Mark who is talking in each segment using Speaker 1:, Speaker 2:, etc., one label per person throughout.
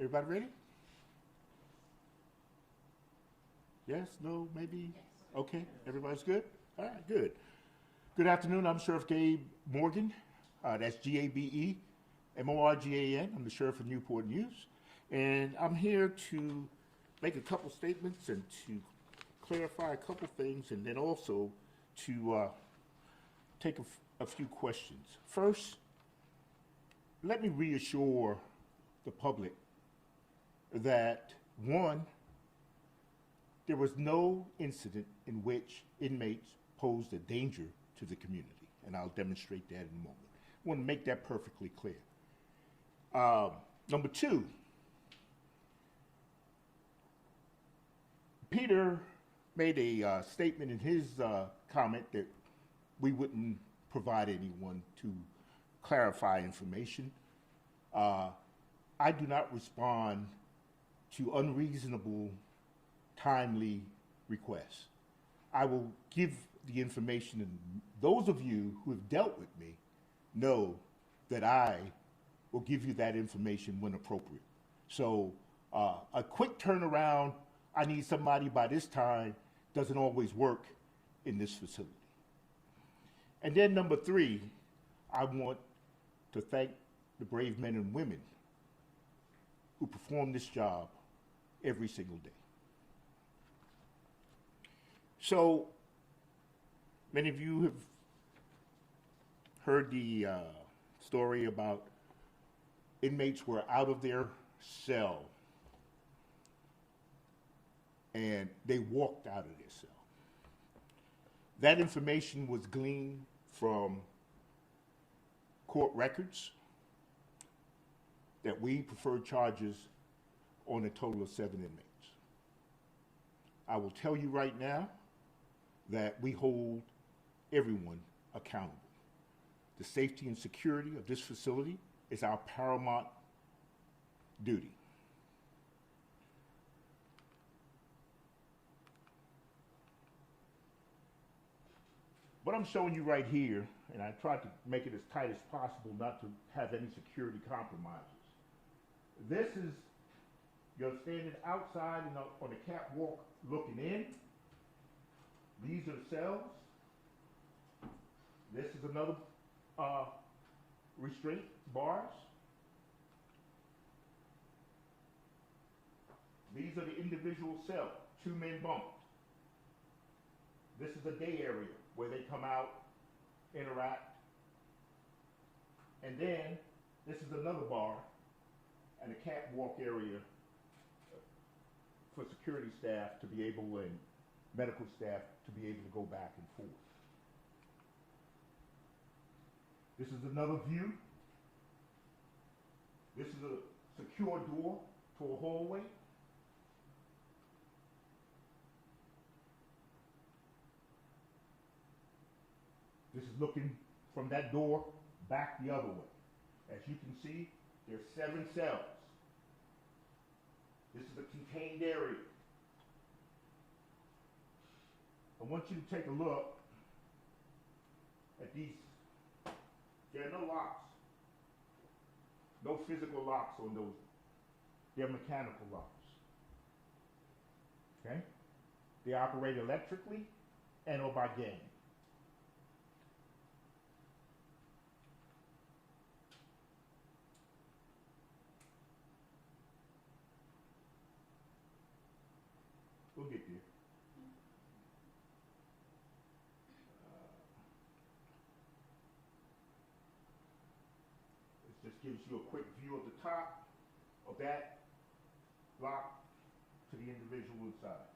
Speaker 1: Everybody ready? Yes, no, maybe? Okay, everybody's good? All right, good. Good afternoon, I'm Sheriff Gabe Morgan. That's Gabe Morgan. I'm the Sheriff of Newport News. And I'm here to make a couple statements and to clarify a couple things and then also to take a few questions. First, let me reassure the public that, one, there was no incident in which inmates posed a danger to the community, and I'll demonstrate that in a moment. I want to make that perfectly clear. Number two, Peter made a statement in his comment that we wouldn't provide anyone to clarify information. I do not respond to unreasonable, timely requests. I will give the information, and those of you who have dealt with me know that I will give you that information when appropriate. So a quick turnaround, I need somebody by this time, doesn't always work in this facility. And then number three, I want to thank the brave men and women who perform this job every single day. So many of you have heard the story about inmates were out of their cell and they walked out of their cell. That information was gleaned from court records that we preferred charges on a total of 7 inmates. I will tell you right now that we hold everyone accountable. The safety and security of this facility is our paramount duty. What I'm showing you right here, and I tried to make it as tight as possible not to have any security compromises. This is, you're standing outside and on the catwalk looking in. These are the cells. This is another restraint, bars. These are the individual cells, 2 men bumped. This is a day area where they come out, interact. And then this is another bar and a catwalk area for security staff to be able, and medical staff to be able to go back and forth. This is another view. This is a secure door to a hallway. This is looking from that door back the other way. As you can see, there's 7 cells. This is a contained area. I want you to take a look at these. There are no locks. No physical locks on those. They're mechanical locks. Okay? They operate electrically and or by gang. We'll get there. This just gives you a quick view of the top of that lock to the individual inside.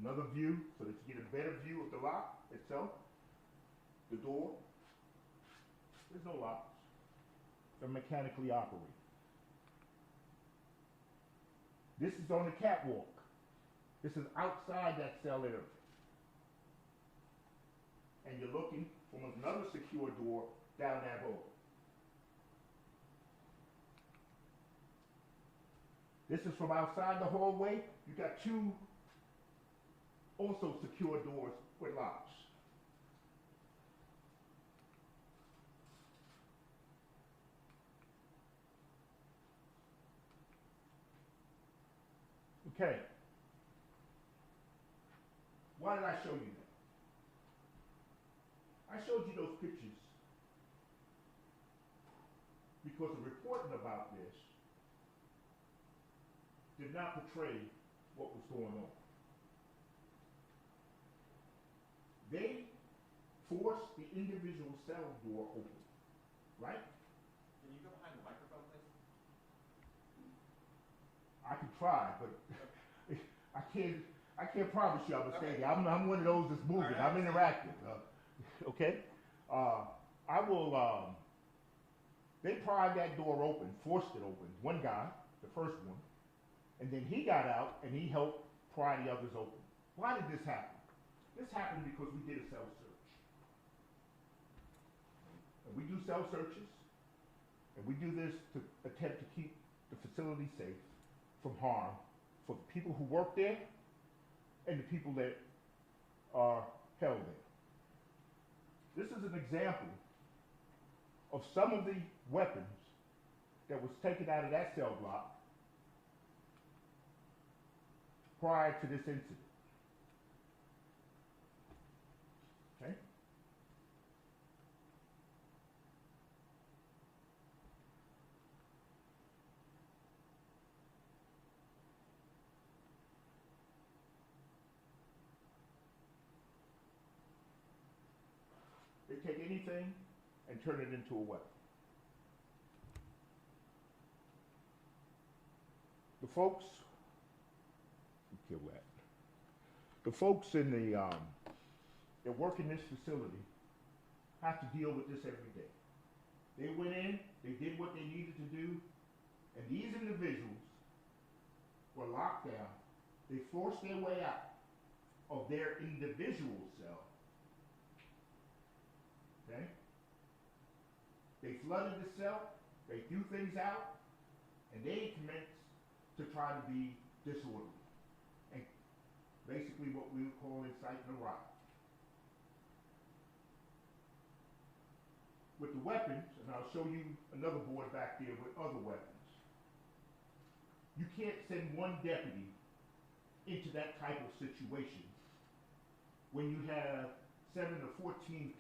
Speaker 1: Another view, so that you get a better view of the lock itself, the door. There's no locks. They're mechanically operated. This is on the catwalk. This is outside that cell area. And you're looking from another secure door down that hall. This is from outside the hallway. You got 2 also secure doors with locks. Okay. Why did I show you that? I showed you those pictures because the reporting about this did not portray what was going on. They forced the individual cell door open, right?
Speaker 2: Can you go behind the microphone, please?
Speaker 1: I can try, but I can't promise you I'm gonna stay there. I'm one of those that's moving. I'm interactive. Okay? I will. They pried that door open, forced it open. One guy, the first one, and then he got out and he helped pry the others open. Why did this happen? This happened because we did a cell search. And we do cell searches, and we do this to attempt to keep the facility safe from harm for the people who work there and the people that are held there. This is an example of some of the weapons that was taken out of that cell block prior to this incident. Okay? They take anything and turn it into a weapon. The folks, kill that. The folks in the that work in this facility have to deal with this every day. They went in, they did what they needed to do, and these individuals were locked down. They forced their way out of their individual cell. Okay? They flooded the cell, they threw things out, and they commenced to try to be disorderly. And basically what we would call inciting a riot. With the weapons, and I'll show you another board back there with other weapons, you can't send one deputy into that type of situation when you have 7 or 14 people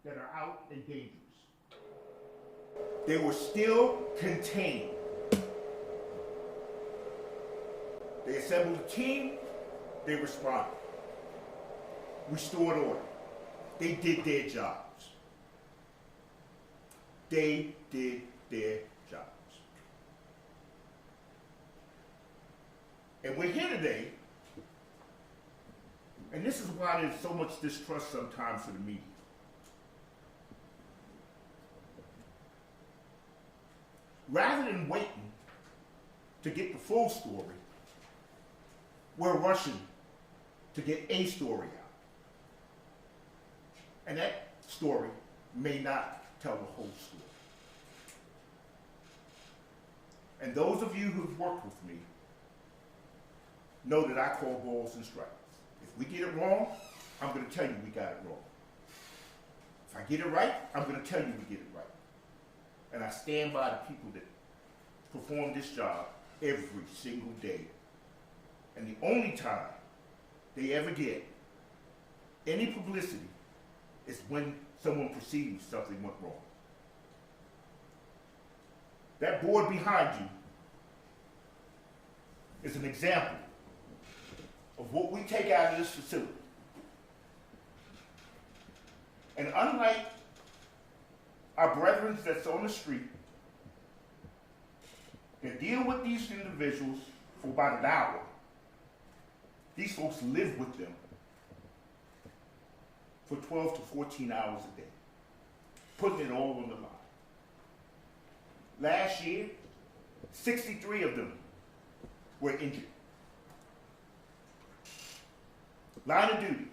Speaker 1: that are out and dangerous. They were still contained. They assembled a team, they responded. Restored order. They did their jobs. They did their jobs. And we're here today, and this is why there's so much distrust sometimes for the media. Rather than waiting to get the full story, we're rushing to get a story out. And that story may not tell the whole story. And those of you who've worked with me know that I call balls and strikes. If we get it wrong, I'm going to tell you we got it wrong. If I get it right, I'm going to tell you we get it right. And I stand by the people that perform this job every single day. And the only time they ever get any publicity is when someone perceives something went wrong. That board behind you is an example of what we take out of this facility. And unlike our brethren that's on the street that deal with these individuals for about an hour, these folks live with them for 12 to 14 hours a day, putting it all on the line. Last year, 63 of them were injured. Line of duty.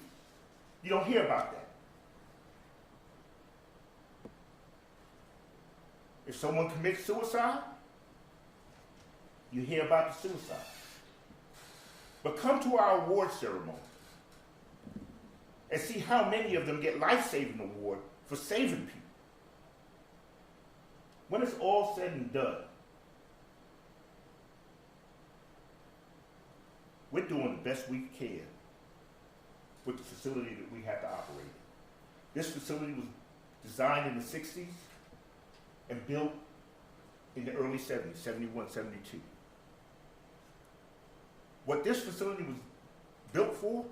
Speaker 1: You don't hear about that. If someone commits suicide, you hear about the suicide. But come to our award ceremony and see how many of them get life-saving award for saving people. When it's all said and done, We're doing the best we can with the facility that we have to operate. This facility was designed in the 60s and built in the early 70s, 71, 72. What this facility was built for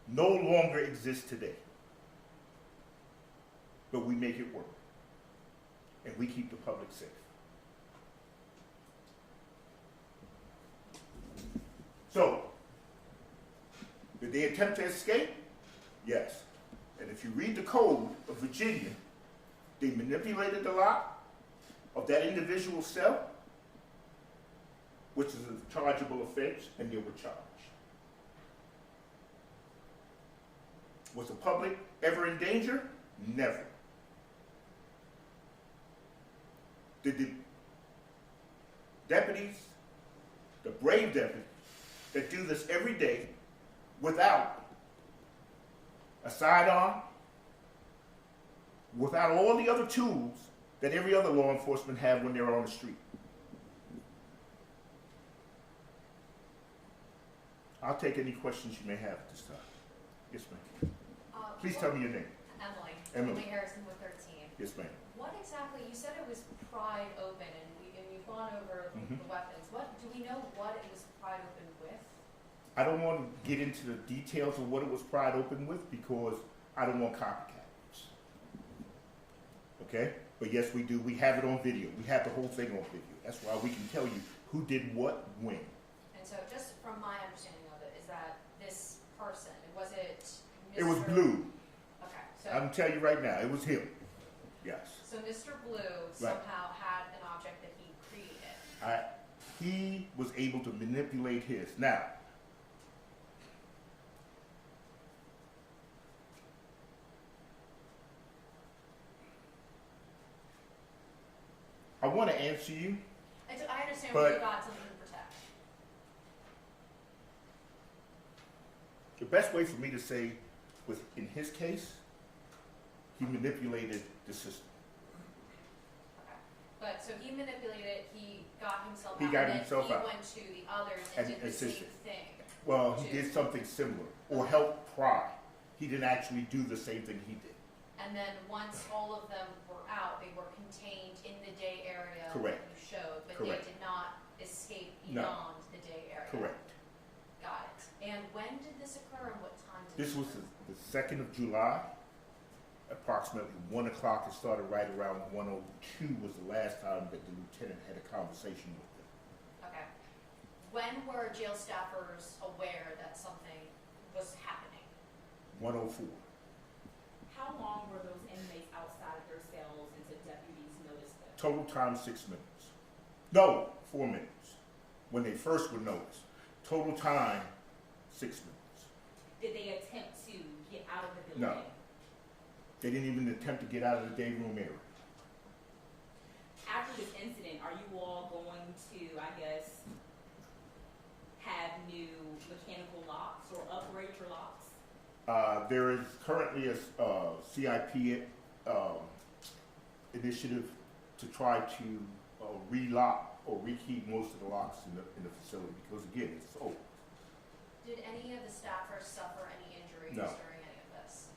Speaker 1: no longer exists today. But we make it work. And we keep the public safe. So, did they attempt to escape? Yes. And if you read the code of Virginia, they manipulated the lock of that individual cell, which is a chargeable offense, and they were charged. Was the public ever in danger? Never. Did the deputies, the brave deputies, that do this every day without a sidearm, without all the other tools that every other law enforcement have when they're on the street. I'll take any questions you may have at this time. Yes, ma'am. Please tell me your name.
Speaker 3: Emily Harrison with 13.
Speaker 1: Yes, ma'am.
Speaker 3: What exactly, you said it was pried open, and you've gone over the weapons. What, do we know what it was pried open with?
Speaker 1: I don't want to get into the details of what it was pried open with because I don't want copycats. Okay? But yes, we do. We have it on video. We have the whole thing on video. That's why we can tell you who did what, when.
Speaker 3: And so just from my understanding of it, is that this person, was it Mr.
Speaker 1: It was Blue.
Speaker 3: Okay, so.
Speaker 1: I'm telling you right now, it was him. Yes.
Speaker 3: So Mr. Blue somehow had an object that he created.
Speaker 1: He was able to manipulate his. Now, I want to answer you.
Speaker 3: I understand
Speaker 1: but
Speaker 3: where you got something to protect.
Speaker 1: The best way for me to say, in his case, he manipulated the system.
Speaker 3: Okay. But so he manipulated, he got himself
Speaker 1: He
Speaker 3: out,
Speaker 1: got
Speaker 3: and
Speaker 1: himself
Speaker 3: then
Speaker 1: out.
Speaker 3: he went to the others and did the same
Speaker 1: assisted.
Speaker 3: thing.
Speaker 1: Well, he did something similar, or helped pry. He didn't actually do the same thing he did.
Speaker 3: And then once all of them were out, they were contained in the day area
Speaker 1: Correct.
Speaker 3: that you showed, but
Speaker 1: Correct.
Speaker 3: they did not escape
Speaker 1: No.
Speaker 3: beyond the day area.
Speaker 1: Correct.
Speaker 3: Got it. And when did this occur and what time did
Speaker 1: This
Speaker 3: it
Speaker 1: was
Speaker 3: occur?
Speaker 1: the 2nd of July, approximately 1 o'clock. It started right around 1:02 was the last time that the lieutenant had a conversation with them.
Speaker 3: Okay. When were jail staffers aware that something was happening?
Speaker 1: 1:04.
Speaker 4: How long were those inmates outside of their cells until deputies noticed them?
Speaker 1: Total time 6 minutes. No, 4 minutes. When they first were noticed. Total time 6 minutes.
Speaker 4: Did they attempt to get out of the
Speaker 1: No.
Speaker 4: building?
Speaker 1: They didn't even attempt to get out of the day room area.
Speaker 4: After this incident, are you all going to, I guess, have new mechanical locks or upgrade your locks?
Speaker 1: There is currently a CIP initiative to try to relock or rekey most of the locks in the facility because again, it's old.
Speaker 3: Did any of the staffers suffer any injuries
Speaker 1: No.
Speaker 3: during any of this?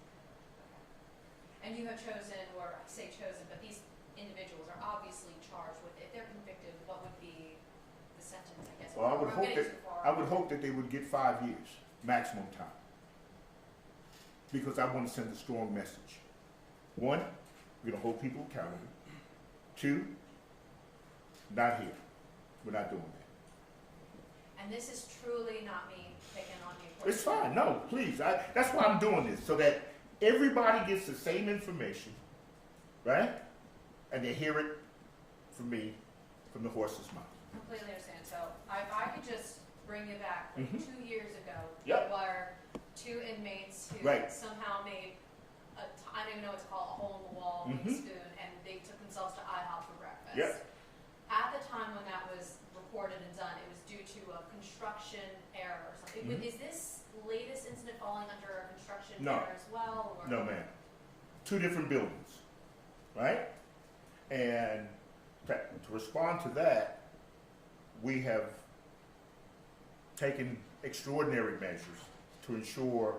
Speaker 3: Okay. And you have chosen, or I say chosen, but these individuals are obviously charged with, if they're convicted, what would be the sentence, I guess?
Speaker 1: Well, I would
Speaker 3: Or I'm
Speaker 1: hope
Speaker 3: getting
Speaker 1: that
Speaker 3: too far.
Speaker 1: I would hope that they would get 5 years maximum time because I want to send a strong message. 1, we're gonna hold people accountable. 2, not here. We're not doing that.
Speaker 3: And this is truly not me picking on you.
Speaker 1: It's fine. No, please. That's why I'm doing this so that everybody gets the same information, right? And they hear it from me, from the horse's mouth.
Speaker 3: Completely understand. So if I could just bring you back, like
Speaker 1: Mhm.
Speaker 3: 2 years ago,
Speaker 1: Yep.
Speaker 3: there were 2 inmates who
Speaker 1: Right.
Speaker 3: somehow made I don't even know what to call it, a hole in the wall with a
Speaker 1: Mhm.
Speaker 3: spoon, and they took themselves to IHOP for breakfast.
Speaker 1: Yep.
Speaker 3: At the time when that was reported and done, it was due to a construction error or something.
Speaker 1: Mhm.
Speaker 3: Is this latest incident falling under a construction
Speaker 1: No.
Speaker 3: error as well? Or?
Speaker 1: No, ma'am. 2 different buildings, right? And to respond to that, we have taken extraordinary measures to ensure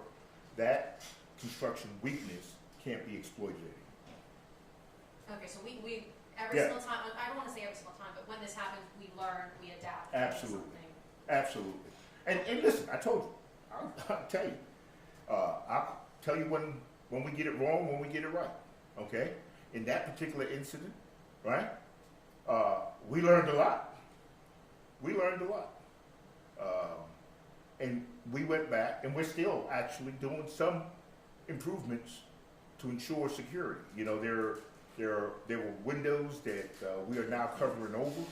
Speaker 1: that construction weakness can't be exploited anymore.
Speaker 3: Okay, so we every
Speaker 1: Yeah.
Speaker 3: single time, I don't wanna say every single time, but when this happens, we learn, we adapt. we do
Speaker 1: Absolutely.
Speaker 3: something.
Speaker 1: Absolutely. And listen, I told you, I'll tell you. I'll tell you when we get it wrong, when we get it right. Okay? In that particular incident, right? We learned a lot. We learned a lot. And we went back, and we're still actually doing some improvements to ensure security. You know, there were windows that we are now covering over,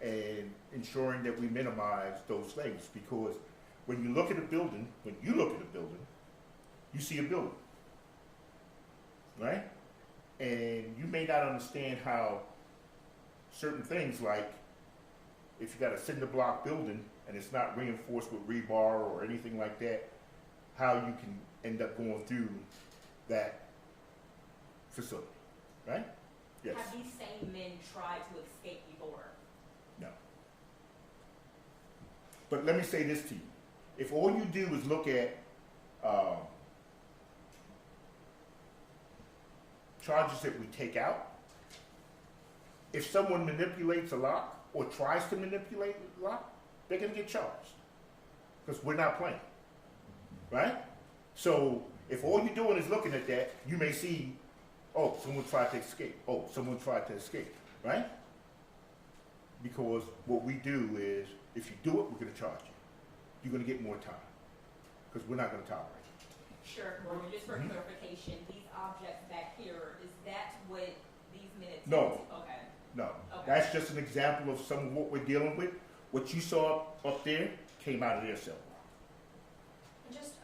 Speaker 1: and ensuring that we minimize those things. Because when you look at a building, you see a building, right? And you may not understand how certain things, like if you got a cinder block building and it's not reinforced with rebar or anything like that, how you can end up going through that facility, right? Yes.
Speaker 4: Have these same men tried to escape before?
Speaker 1: No. But let me say this to you. If all you do is look at charges that we take out, if someone manipulates a lock or tries to manipulate a lock, they're going to get charged. Because we're not playing. Right? So if all you're doing is looking at that, you may see, oh, someone tried to escape. Oh, someone tried to escape. Right? Because what we do is, if you do it, we're going to charge you. You're going to get more time. Because we're not going to tolerate it.
Speaker 4: Sure, Roger, just for
Speaker 1: Mhm.
Speaker 4: clarification, these objects back here, is that what these minutes?
Speaker 1: No.
Speaker 4: Okay.
Speaker 1: No.
Speaker 4: Okay.
Speaker 1: That's just an example of some of what we're dealing with. What you saw up there came out of their cell.
Speaker 3: And just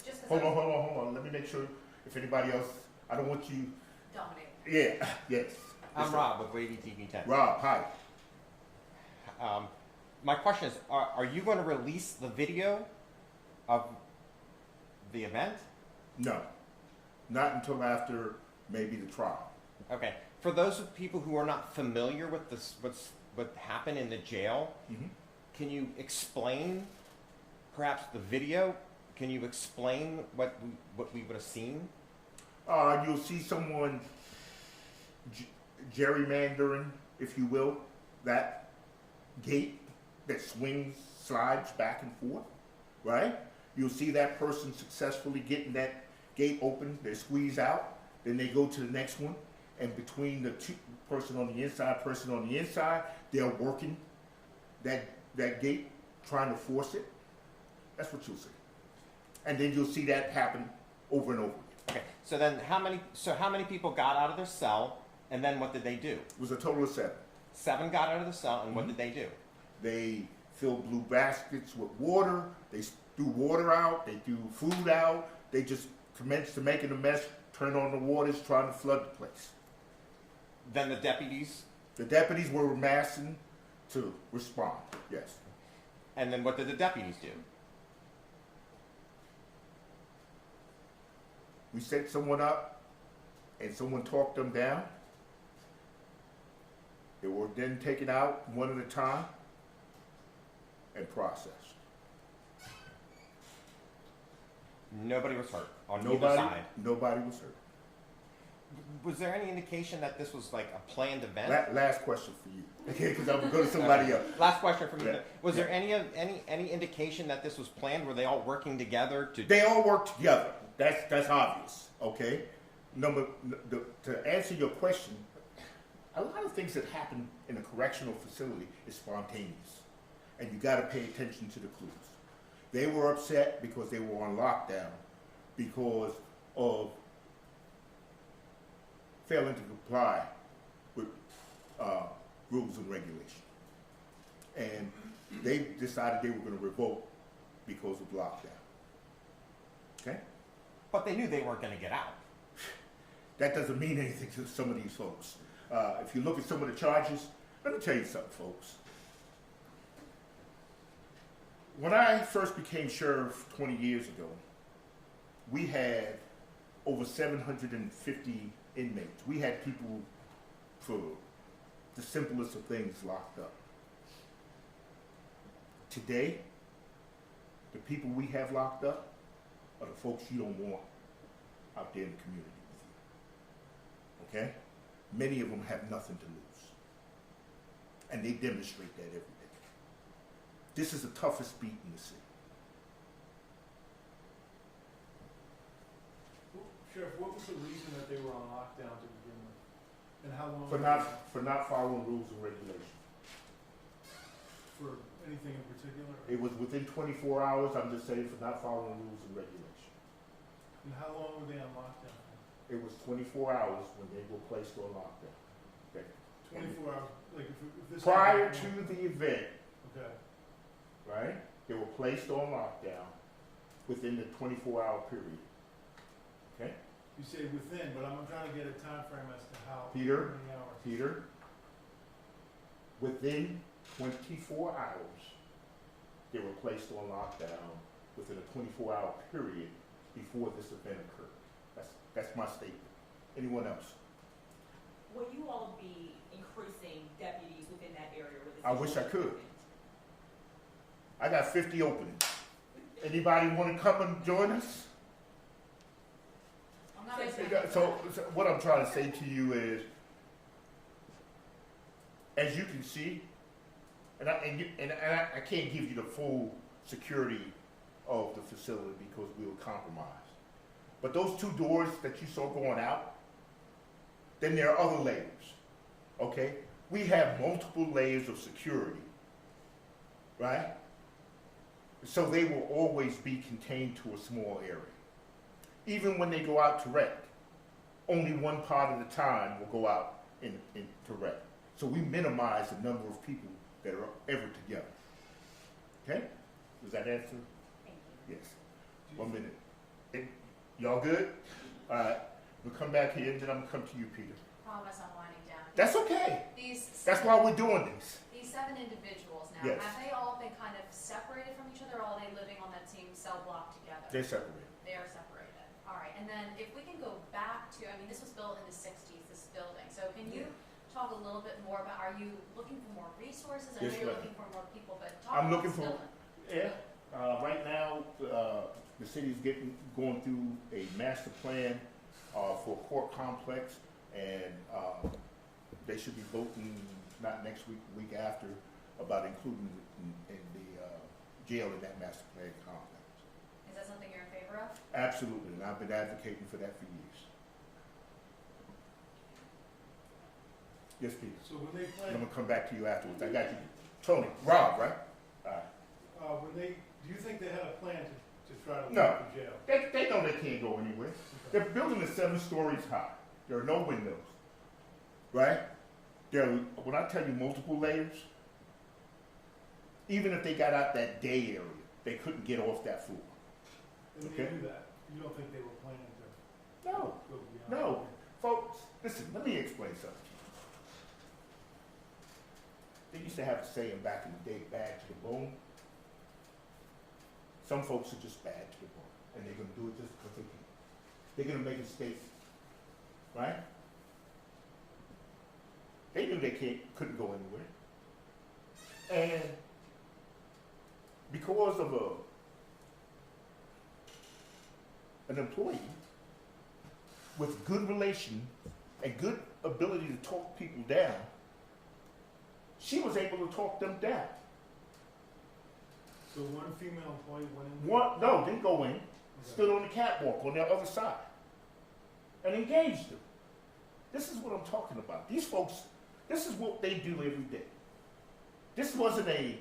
Speaker 3: 'cause
Speaker 1: Hold
Speaker 3: I was
Speaker 1: on, hold on. Let me make sure if anybody else, I don't want you,
Speaker 3: dominating.
Speaker 1: yeah, yes.
Speaker 5: I'm
Speaker 1: Yes, sir.
Speaker 5: Rob with Wavy TV 10.
Speaker 1: Rob, hi.
Speaker 5: My question is, are you going to release the video of the event?
Speaker 1: No, not until after maybe the trial.
Speaker 5: Okay. For those of people who are not familiar with this, what happened in the jail,
Speaker 1: Mhm.
Speaker 5: can you explain perhaps the video? Can you explain what we would have seen?
Speaker 1: You'll see someone gerrymandering, if you will, that gate that slides back and forth, right? You'll see that person successfully getting that gate open, they squeeze out, then they go to the next one, and between the two, person on the inside, they're working that gate, trying to force it. That's what you'll see. And then you'll see that happen over and over again.
Speaker 5: Okay. So then, how many people got out of their cell, and then what did they do?
Speaker 1: It was a total of 7.
Speaker 5: 7 got out of the cell, and what
Speaker 1: Mhm.
Speaker 5: did they do?
Speaker 1: They filled blue baskets with water. They threw water out. They threw food out. They just commenced to making a mess, turned on the waters, trying to flood the place.
Speaker 5: Then the deputies,
Speaker 1: The deputies were amassing to respond, yes.
Speaker 5: and then what did the deputies do?
Speaker 1: We set someone up, and someone talked them down. They were then taken out one at a time and processed.
Speaker 5: Nobody was hurt on either side.
Speaker 1: Nobody was hurt.
Speaker 5: Was there any indication that this was like a planned event?
Speaker 1: Last question for you, okay? Because I'm gonna go to somebody else.
Speaker 5: Last question from you.
Speaker 1: Yeah.
Speaker 5: Was there any indication that this was planned? Were they all working together to?
Speaker 1: They all work together. That's obvious. Okay. To answer your question, a lot of things that happen in a correctional facility is spontaneous, and you got to pay attention to the clues. They were upset because they were on lockdown because of failing to comply with rules and regulations, and they decided they were going to revolt because of lockdown. Okay.
Speaker 5: But they knew they weren't going to get out.
Speaker 1: That doesn't mean anything to some of these folks. If you look at some of the charges, let me tell you something, folks. When I first became sheriff 20 years ago, we had over 750 inmates. We had people for the simplest of things locked up. today, the people we have locked up are the folks you don't want out there in the community with you. Okay? Many of them have nothing to lose. And they demonstrate that every day. This is the toughest beat in the city.
Speaker 6: Sheriff, what was the reason that they were on lockdown to begin with? And how long?
Speaker 1: For not following rules and regulations.
Speaker 6: For anything in particular?
Speaker 1: It was within 24 hours, I'm just saying, for not following rules and regulations.
Speaker 6: And how long were they on lockdown?
Speaker 1: It was 24 hours when they were placed on lockdown. Okay.
Speaker 6: 24 hours, like if this.
Speaker 1: Prior
Speaker 6: happened-
Speaker 1: to the event,
Speaker 6: Okay,
Speaker 1: right, they were placed on lockdown within the 24-hour period. Okay?
Speaker 6: you say within, but I'm trying to get a time frame as to how.
Speaker 1: Peter?
Speaker 6: Many hours.
Speaker 1: Peter, within 24 hours, they were placed on lockdown within a 24-hour period before this event occurred. That's my statement. Anyone else?
Speaker 4: Will you all be increasing deputies within that area where this?
Speaker 1: I wish I
Speaker 4: situation
Speaker 1: could.
Speaker 4: happened?
Speaker 1: I got 50 openings. Anybody want to come and join us?
Speaker 3: I'm not
Speaker 4: So-
Speaker 3: expecting.
Speaker 1: So what I'm trying to say to you is, as you can see, and I can't give you the full security of the facility because we were compromised. But those two doors that you saw going out, then there are other layers. Okay? We have multiple layers of security, right? So they will always be contained to a small area. Even when they go out to wreck, only one part of the time will go out to wreck. So we minimize the number of people that are ever together. Okay? Does that answer?
Speaker 4: Thank you.
Speaker 1: Yes. 1 minute. Y'all good? All right. We'll come back here and then I'm gonna come to you, Peter.
Speaker 3: Promise I'm winding down.
Speaker 1: That's okay.
Speaker 3: These
Speaker 1: That's
Speaker 3: seven-
Speaker 1: why we're doing this.
Speaker 3: These 7 individuals now,
Speaker 1: Yes.
Speaker 3: have they all been kind of separated from each other, or are they living on that same cell block together?
Speaker 1: They're separated.
Speaker 3: They are separated. All right, and then if we can go back to, I mean, this was built in the 60s, this building. So can you talk a little bit more about, are you looking for more resources? I know
Speaker 1: Yes,
Speaker 3: you're
Speaker 1: ma'am.
Speaker 3: looking for more people, but talk
Speaker 1: I'm
Speaker 3: about
Speaker 1: looking
Speaker 3: this
Speaker 1: for-
Speaker 3: building.
Speaker 1: Yeah. Right now, the city's going through a master plan for a court complex, and they should be voting not next week, the week after, about including in the jail in that master plan complex.
Speaker 3: Is that something you're in favor of?
Speaker 1: Absolutely, and I've been advocating for that for years. Yes, Peter.
Speaker 6: So when they
Speaker 1: And
Speaker 6: plan,
Speaker 1: I'm gonna come back to you afterwards. I got you. Tony, Rob, right? All right.
Speaker 6: do you think they had a plan to try to
Speaker 1: No.
Speaker 6: lock the jail?
Speaker 1: They know they can't go anywhere. They're building is 7 stories high. There are no windows, right? There are, when I tell you multiple layers, even if they got out that day area, they couldn't get off that floor.
Speaker 6: And
Speaker 1: Okay.
Speaker 6: they knew that, you don't think they were planning to
Speaker 1: No,
Speaker 6: go beyond?
Speaker 1: no. Folks, listen, let me explain something to you. They used to have a saying back in the day, bad to the bone. Some folks are just bad to the bone, and they're gonna do it just because they can. They're gonna make a statement, right? They knew they couldn't go anywhere. And because of an employee with good relation and good ability to talk people down, she was able to talk them down.
Speaker 6: So one female employee went in?
Speaker 1: Didn't go in, stood on the catwalk on the other side and engaged them. This is what I'm talking about. These folks, this is what they do every day. This wasn't a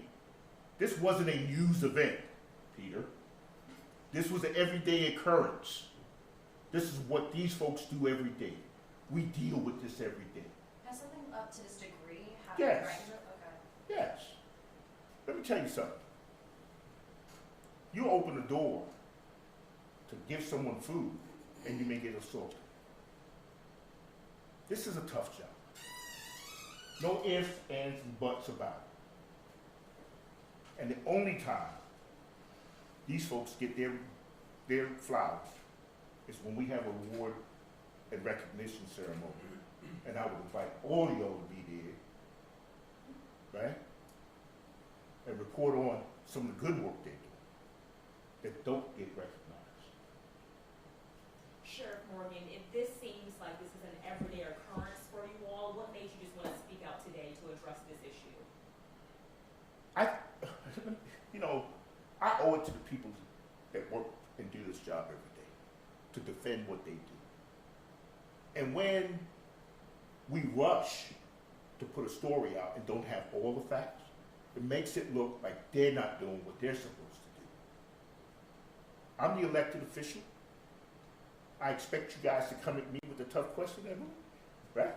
Speaker 1: news event, Peter. This was an everyday occurrence. This is what these folks do every day. We deal with this every day.
Speaker 3: Has something up to this degree happened?
Speaker 1: Yes.
Speaker 3: Right? Okay.
Speaker 1: Yes. Let me tell you something. You open the door to give someone food and you may get assaulted. This is a tough job. No ifs, ands, and buts about it. And the only time these folks get their flowers is when we have a reward and recognition ceremony. And I would invite all of y'all to be there, right? And report on some of the good work they do that don't get recognized.
Speaker 4: Sheriff Morgan, if this seems like this is an everyday occurrence for you all, what made you just want to speak out today to address this issue?
Speaker 1: You know, I owe it to the people that work and do this job every day to defend what they do. And when we rush to put a story out and don't have all the facts, it makes it look like they're not doing what they're supposed to do. I'm the elected official. I expect you guys to come at me with a tough question, right?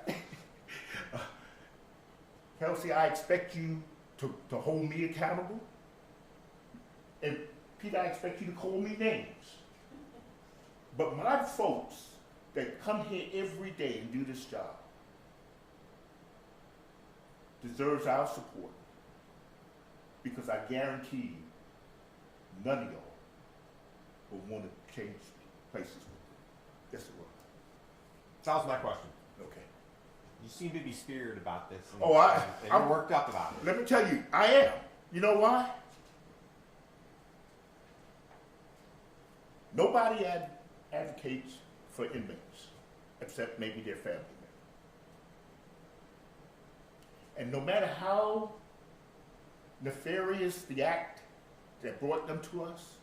Speaker 1: Kelsey, I expect you to hold me accountable. And Peter, I expect you to call me names. But my folks that come here every day and do this job deserves our support. Because I guarantee you, none of y'all will want to change places with me. Yes, it will.
Speaker 5: That was my question.
Speaker 1: Okay.
Speaker 5: You seem to be spirited about this. And,
Speaker 1: Oh,
Speaker 5: and you're
Speaker 1: I'm
Speaker 5: worked up about it.
Speaker 1: Let me tell you, I am. You know why? Nobody advocates for inmates, except maybe their family member. And no matter how nefarious the act that brought them to us,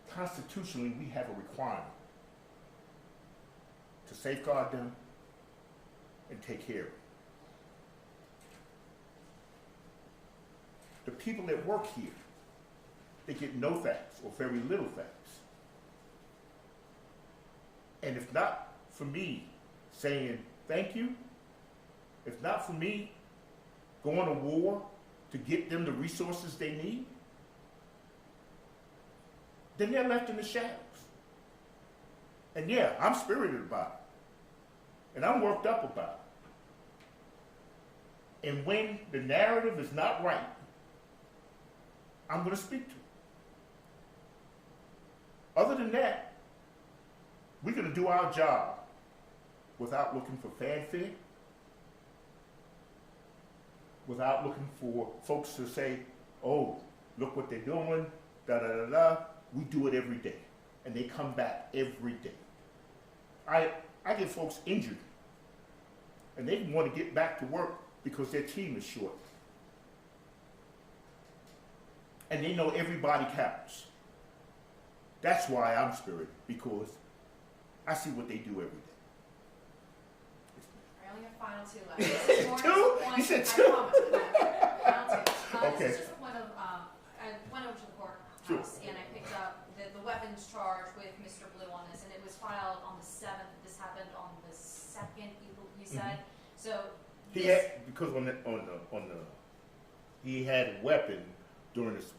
Speaker 1: constitutionally we have a requirement to safeguard them and take care of them. The people that work here, they get no thanks or very little thanks. And if not for me saying thank you, if not for me going to war to get them the resources they need, then they're left in the shadows. And yeah, I'm spirited about it. And I'm worked up about it. And when the narrative is not right, I'm going to speak to it. Other than that, we're going to do our job without looking for fanfare, without looking for folks to say, oh, look what they're doing, da da da da. We do it every day, and they come back every day. I get folks injured, and they want to get back to work because their team is short. And they know everybody counts. That's why I'm spirited, because I see what they do every day.
Speaker 3: I only have final two left. This is more
Speaker 1: Two?
Speaker 3: just a point-
Speaker 1: You said
Speaker 3: I
Speaker 1: two?
Speaker 3: promise. Final two.
Speaker 1: Okay.
Speaker 3: This is just a point of, I went over to the
Speaker 1: Sure.
Speaker 3: courthouse and I picked up the weapons charge with Mr. Blue on this, and it was filed on the 7th. This happened on the 2nd, you said. So
Speaker 1: He
Speaker 3: this-
Speaker 1: had, because he had a weapon during his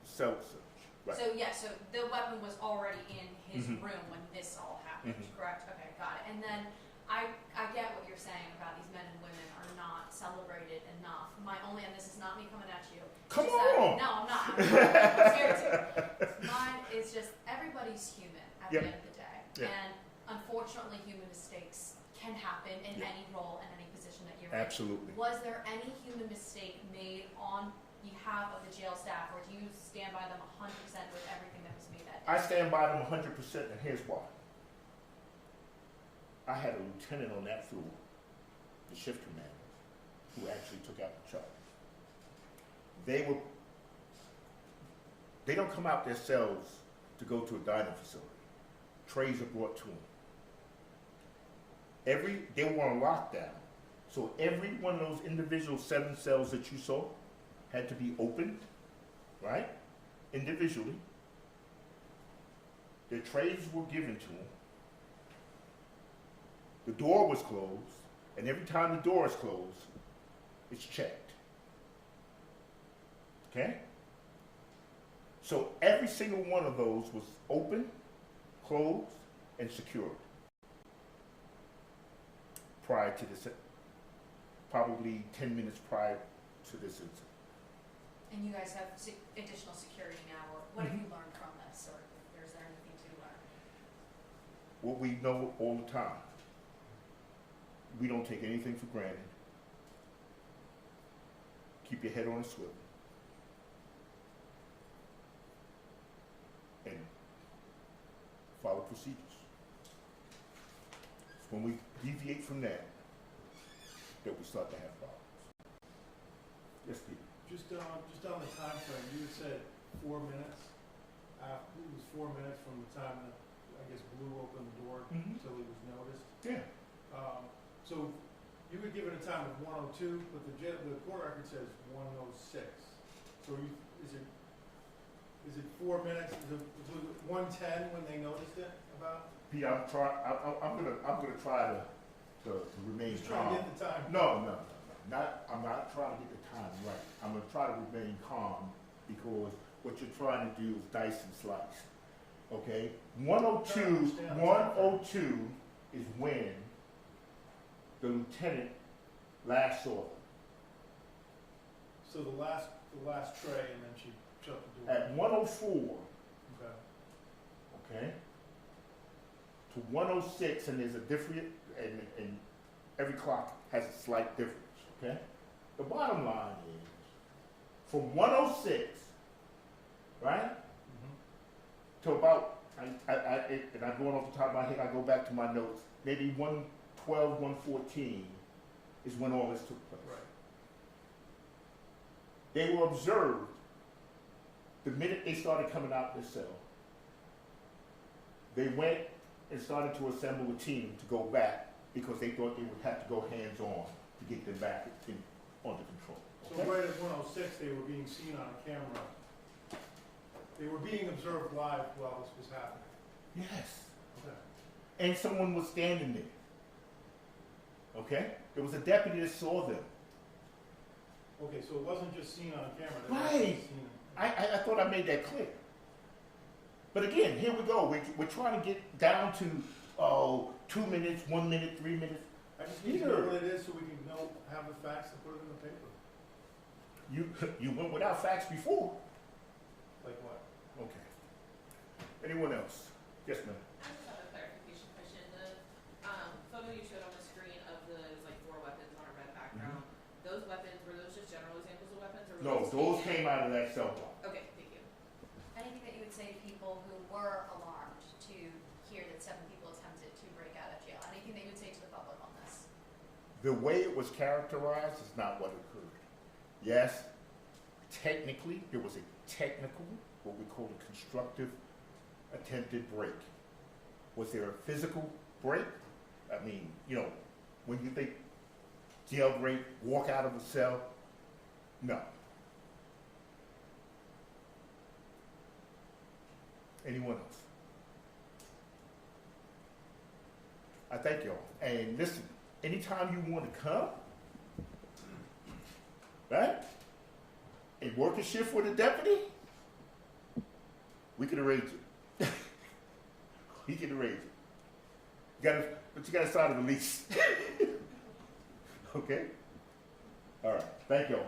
Speaker 1: cell search. Right.
Speaker 3: So yeah, so the weapon was already in his
Speaker 1: Mhm.
Speaker 3: room when this all happened,
Speaker 1: Mhm.
Speaker 3: correct? Okay, got it. And then I get what you're saying about these men and women are not celebrated enough. My only, and this is not me coming at you. it's
Speaker 1: Come
Speaker 3: just that-
Speaker 1: on.
Speaker 3: no, I'm not. I'm scared to. Mine is just everybody's human at
Speaker 1: Yep.
Speaker 3: the end of the day,
Speaker 1: Yep.
Speaker 3: and unfortunately, human mistakes can happen in
Speaker 1: Yep.
Speaker 3: any role and any position that you're in.
Speaker 1: Absolutely.
Speaker 3: Was there any human mistake made on behalf of the jail staff, or do you stand by them 100% with everything that was made that day?
Speaker 1: I stand by them 100%, and here's why. I had a lieutenant on that floor, the shift commander, who actually took out the charge. They don't come out their cells to go to a dining facility. Trays are brought to them. They were on lockdown, so every one of those individual 7 cells that you saw had to be opened, right? Individually. The trays were given to them. The door was closed, and every time the door is closed, it's checked. Okay? So every single one of those was open, closed, and secured prior to this, probably 10 minutes prior to this incident.
Speaker 3: And you guys have additional security now, or what have you learned from this, or is there anything to learn?
Speaker 1: What we know all the time, we don't take anything for granted. Keep your head on a swivel. procedures. It's when we deviate from that we start to have problems. Yes, Peter?
Speaker 6: Just on the time frame, you had said 4 minutes. It was 4 minutes from the time that, I guess, Blue opened the door
Speaker 1: Mhm.
Speaker 6: until he was noticed.
Speaker 1: Yeah.
Speaker 6: So you were given a time of 1:02, but the court record says 1:06. So is it 4 minutes? Was it 1:10 when they noticed it about?
Speaker 1: Pete, I'm gonna try to remain
Speaker 6: Just trying
Speaker 1: calm.
Speaker 6: to get the time.
Speaker 1: No. I'm not trying to get the time right. I'm gonna try to remain calm because what you're trying to do is dice and slice. Okay? 102 is when the lieutenant last saw them.
Speaker 6: So the last tray, and then she shut the door.
Speaker 1: At 104,
Speaker 6: Okay.
Speaker 1: okay, to 106, and there's a different, and every clock has a slight difference, okay? The bottom line is, from 106, right, to about, and I'm going off the top of my head, I go back to my notes, maybe 112, 114 is when all this took place.
Speaker 6: Right.
Speaker 1: They were observed the minute they started coming out of the cell. They went and started to assemble a team to go back because they thought they would have to go hands-on to get them back under control.
Speaker 6: So right at 1:06, they were being seen on camera. They were being observed live while this was happening.
Speaker 1: Yes.
Speaker 6: Okay.
Speaker 1: And someone was standing there. Okay? There was a deputy that saw them.
Speaker 6: Okay, so it wasn't just seen on camera. They were
Speaker 1: Right.
Speaker 6: actually seen.
Speaker 1: I thought I made that clear. But again, here we go. We're trying to get down to 2 minutes, 1 minute, 3 minutes.
Speaker 6: I just need to know what it is so we can have the facts to put it in the paper.
Speaker 1: You went without facts before.
Speaker 6: Like what?
Speaker 1: Okay. Anyone else? Yes, ma'am.
Speaker 7: I just have a clarification question. The photo you showed on the screen of it was like 4 weapons on a red background. Those weapons, were those just general examples of weapons? Or were
Speaker 1: No, those came out of that cell block.
Speaker 7: Okay, thank you.
Speaker 3: Anything that you would say to people who were alarmed to hear that 7 people attempted to break out of jail? Anything that you would say to the public on this?
Speaker 1: The way it was characterized is not what occurred. Yes, technically, there was a technical, what we call a constructive attempted break. Was there a physical break? I mean, when you think jailbreak, walk out of a cell, no. Anyone else? I thank y'all. And listen, anytime you want to come, right, and work a shift with a deputy, we can arrange it. We can arrange it. But you gotta sign a release. Okay? All right. Thank y'all.